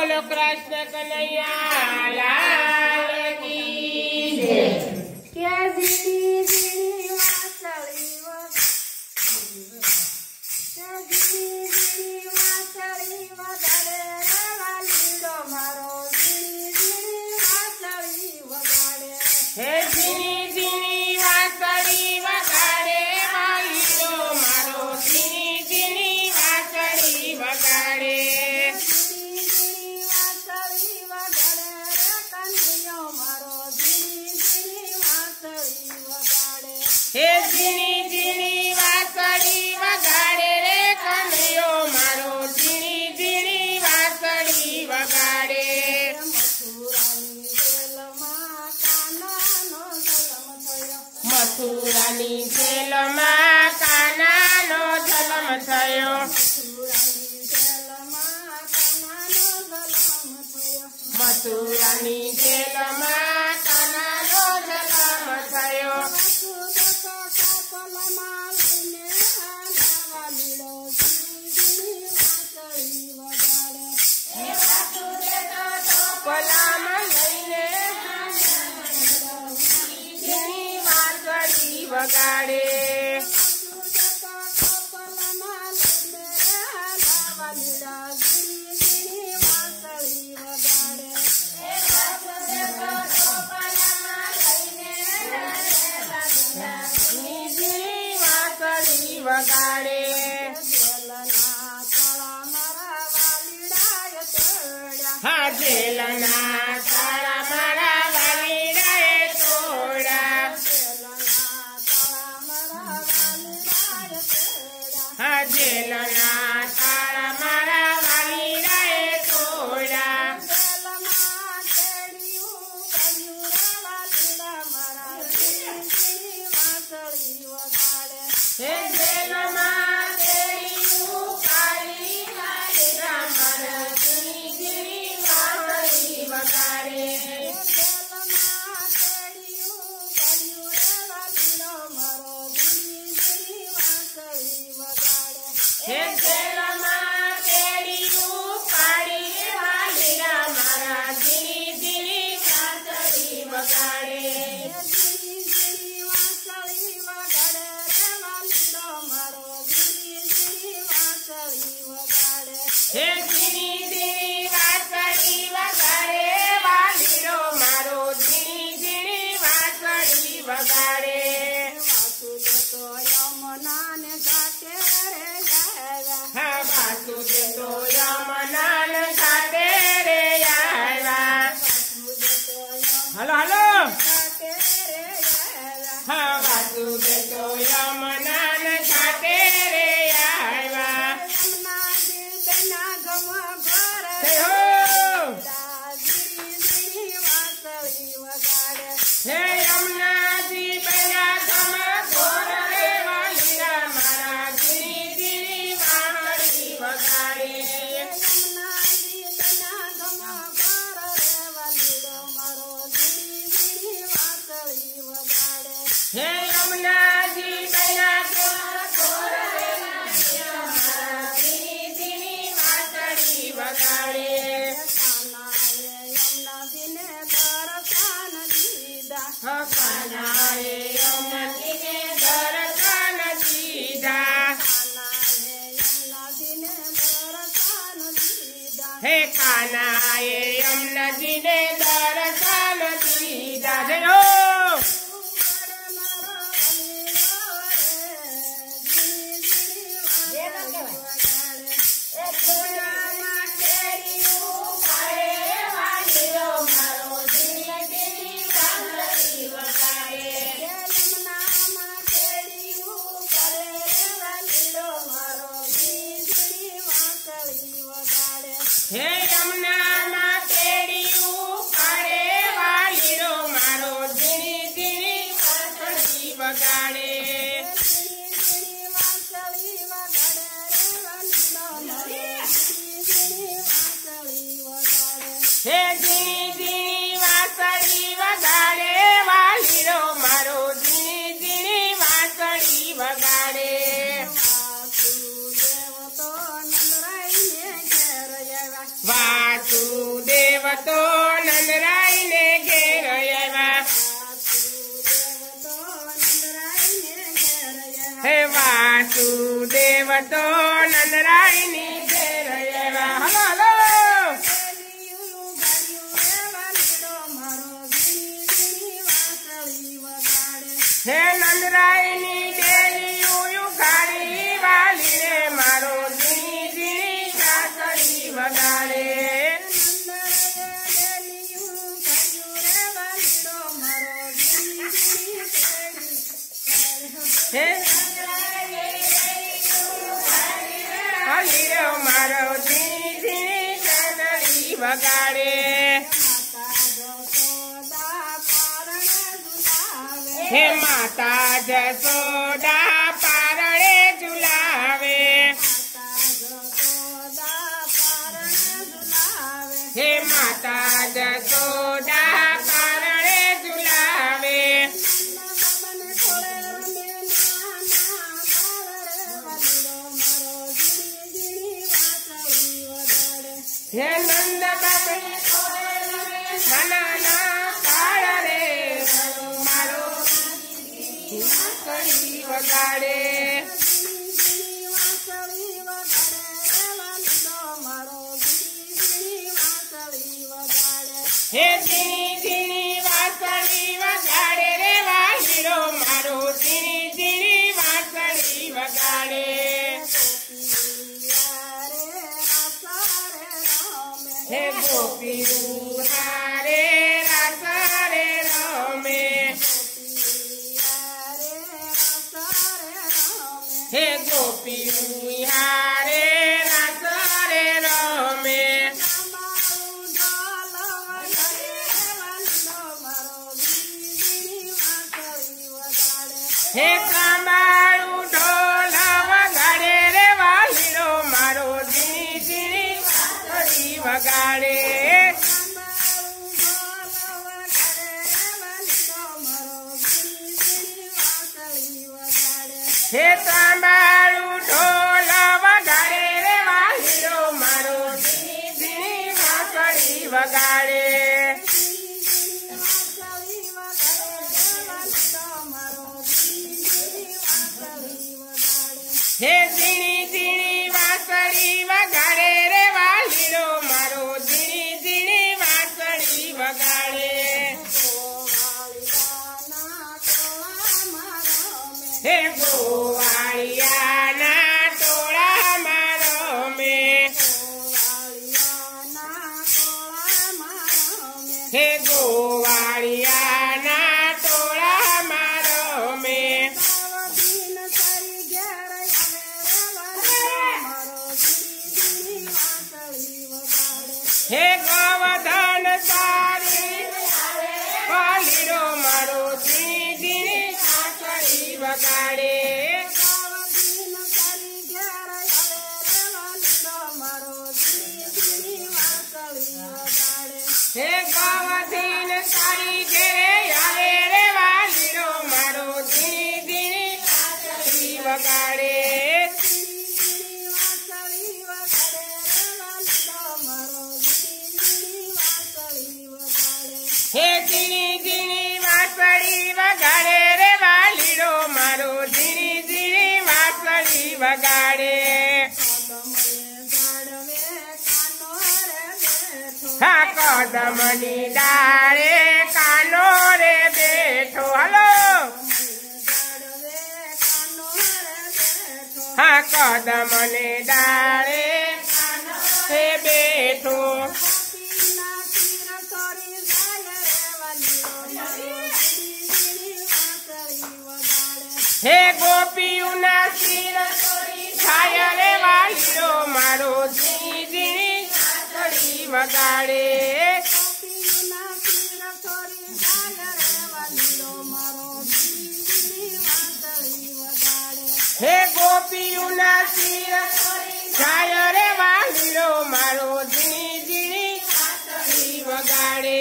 बोलो कृष्ण कन्हैया लाल की जय। क्या जीनी जीनी वासળી क्या जीनी जीनी वासળી वगाड़े रे वालीडो मारो जीनी जीनी वासળી वगाड़े हे जीनी जीनी वासળી वगाड़े वालीडो मारो जीनी जीनी वासળી वगाड़े हे जीनी जीनी वासળી वगाड़े रे कन्हैयो मारो जीनी जीनी वासળી वगाड़े मथुरानी जेलमां कानानो जन्म थयो मथुरानी जेलमां कानानो जन्म थयो पलामा लईने जीनी वासળી वगाड़े वगाड़े हाँ जेलना तारा मारा वालीडाए तोड़ा हाँ जेलना तारा मारा वालीडाए तोड़ा हे जेलमां तेड़ियूं काली वालीडा मारा जीनी जीनी वासળી वगाड़े हे जेलमां तेड़ियूं काली वालीडा मारा जीनी जीनी वासળી वगाड़े हे जीनी जीनी वासળી वगाड़े वालीडो मारो जीनी जीनी वासળી वगाड़े हाँ वासुदेव तो यमुनान घाटे रे आया हलो हलो हाँ वासुदेव तो यमुनान घाटे रे आया जय हो हे यमुना जी बना गम घोर रे वालीडा मारा जीनी जीनी वासળી वगाड़े हे यमुना जी बना घोर रे वालीडा मारा जीनी जीनी वासળી वगाड़े हाँ कान्हाए यमुना जीने दर्शन दीदा हे कान्हाए यमुना जीने दर्शन दीदा जय हो हे यमुना मां तेड़ियूं काड़े वालीडो मारो जीनी जीनी वासળી वगाड़े हे जीनी जीनी वासળી वगाड़े वालीडो मारो जीनी जीनी वासળી वगाड़े वासुदेव વાસુદેવ તો નંદરાય ને ઘેર આવ્યા હે વાસુદેવ તો નંદરાય ની ઘેર આવ્યા હલો હલો હે નંદરાય ની ડેલીયું ગાડી વાલીને મારો ઝીણી ઝીણી વાંસળી વગાડે હે હલીરો મારો ઝીણી ઝીણી વાંસળી વગાડે હે માતા જસોદા પારણે ઝુલાવે હે માતા જસોદા પારણે ઝુલાવે હે નંદ બાબા નાના ના કાળ રે મારો વાંસળી વગાડે હે ઝીણી ઝીણી વાંસળી વગાડે રે વાલીડો મારો ઝીણી ઝીણી વાંસળી વગાડે હે ગોપી હારે રાસ રે રમે હે ગોપી હારે રાસ રે રમે હે કાંબાળું ઢોલ વગાડે રે વાલીડો મારો ઝીણી ઝીણી વાંસળી વગાડે હે તાંબાળું ઢોલ વગાડે રે વાલીડો મારો ઝીણી ઝીણી વાંસળી વગાડે હે ઝીણી ઝીણી વાંસળી વગાડે રે વાલીડો મારો ઝીણી ઝીણી વાંસળી વગાડે હે ગોવાળિયાના ટોળામાં રમે હે ગોવાળિયાના ટોળામાં રમે હે ગોવર્ધન સારી વાલીડો મારો ઝીણી ઝીણી વાંસળી વગાડે હે ગોવર્ધન સારી ઘેરે આવે રે વાલીડો મારો ઝીણી ઝીણી વાંસળી વગાડે હે ઝીણી ઝીણી વાંસળી વગાડે રે વાલીડો મારો ઝીણી ઝીણી વાંસળી વગાડે હા કદમની ડાળે કાનો રે બેઠો હલો હા કદમને ડાળે કાનો રે બેઠો હે ગોપીઓના શિર છાય રે વાલીડો મારો ઝીણી ઝીણી વાંસળી વગાડે હે ગોપીઓના શિર છાય રે વાલીડો મારો ઝીણી ઝીણી વાંસળી વગાડે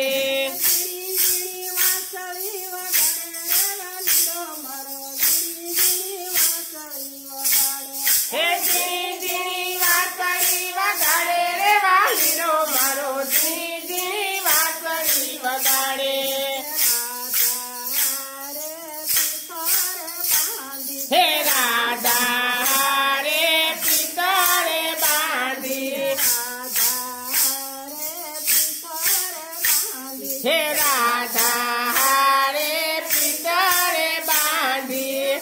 હે ઝીણી ઝીણી વાંસળી વગાડે રે વાલીડો મારો હે રાધા હારે પિતરે બાંધી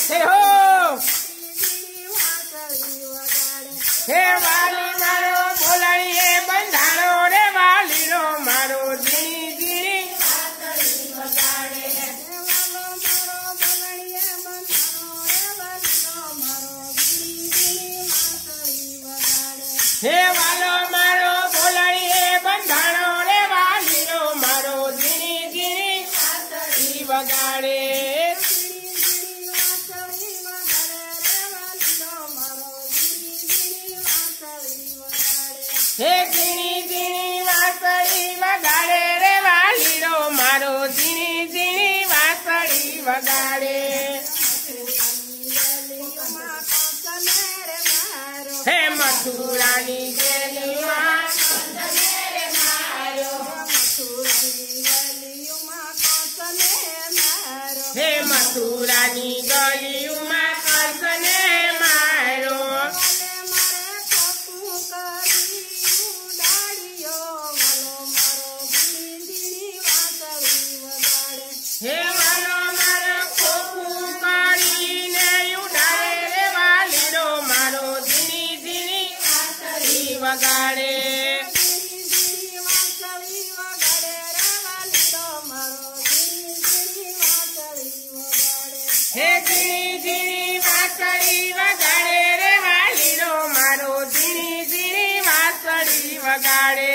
હે હો હે વાલી મારો બોલણીએ બંધાણો રે વાલીનો મારો ઝીણી ઝીણી હે વાલો મારો બોલણીએ બંધાણો રે વાલીનો મારો ઝીણી ઝીણી વાંસળી વગાડે હે ઝીણી ઝીણી વાંસળી વગાડે રે વાલીનો મારો ઝીણી ઝીણી વાંસળી વગાડે હે મથુરાની જેલીમાં હે મથુરાની ગલીઓમાં કંસને મારો હે વાલો મારો ખોખું કરીને ઉડાડે રે વાલીનો મારો ઝીણી ઝીણી વાંસળી વગાડે હે ઝીણી ઝીણી વાંસળી વગાડે રે વાલીનો મારો ઝીણી ઝીણી વાંસળી વગાડે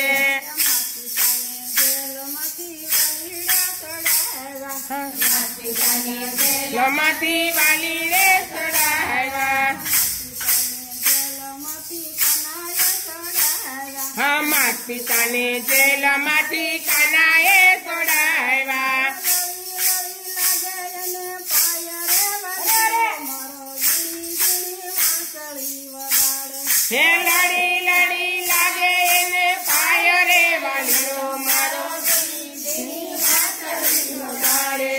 લમાંથી વાલી રે ચડાવ્યા હા માત પિતાને જેલમાંથી કાનાએ છોડાવ્યા હે લડી લડી લાગે એને પાય રે વાલીનો મારો ઝીણી વાંસળી વગાડે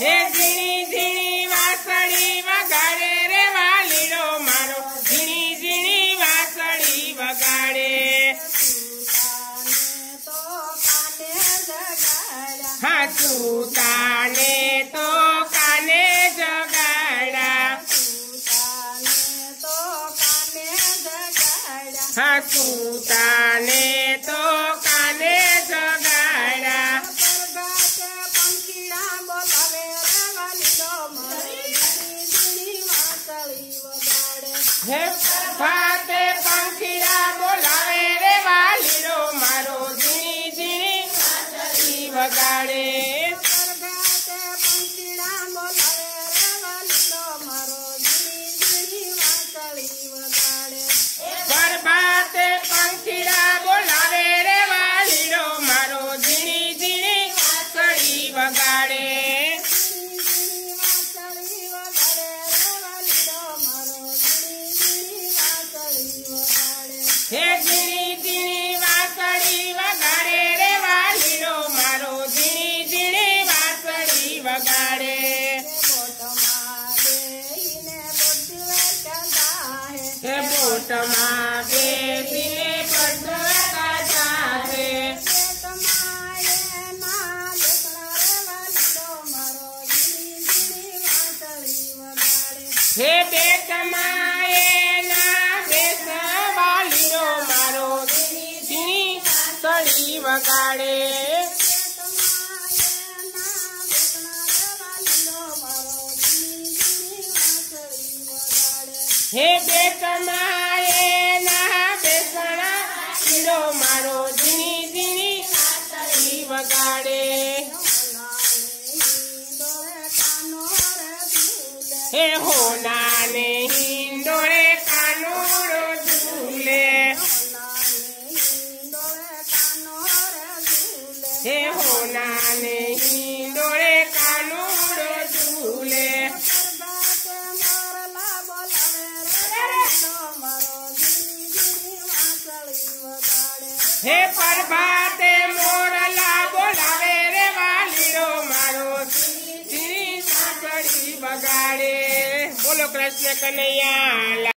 હે ઝીણી ઝીણી વાંસળી વગાડે રે વાલીનો મારો ઝીણી ઝીણી વાંસળી વગાડે હા ચૂતાને તો કાને જગાડ્યા હા ચૂતાને તો કાને જગાડ્યા હે ફાતે પંખીડા બોલાવે રે વાલીનો મારો ઝીણી ઝીણી વાંસળી વગાડે પરભાતે પંખીડા બોલાવે રે વાલીનો મારો ઝીણી ઝીણી વાંસળી વગાડે હે ઝીણી ઝીણી વાંસળી વગાડે રે વાલીનો મારો ઝીણી ઝીણી વાંસળી વગાડે હે બોટમાં બેસીને પડતા જાતે હે બેટમાં એના બેસ વાલીનો મારો ઝીણી ઝીણી વાંસળી વગાડે હે બેટમાં એના બેસણા વાલીનો મારો ઝીણી ઝીણી વાંસળી વગાડે હે હોનાને હિંડોળે કાનુડો ઝૂલે હે હોનાને હિંડોળે કાનુડો ઝૂલે હે પ્રભાતે મોરલા બોલાવે રે વાલીનો મારો ઝીણી ઝીણી વાંસળી વગાડે. બોલો કૃષ્ણ કનૈયા.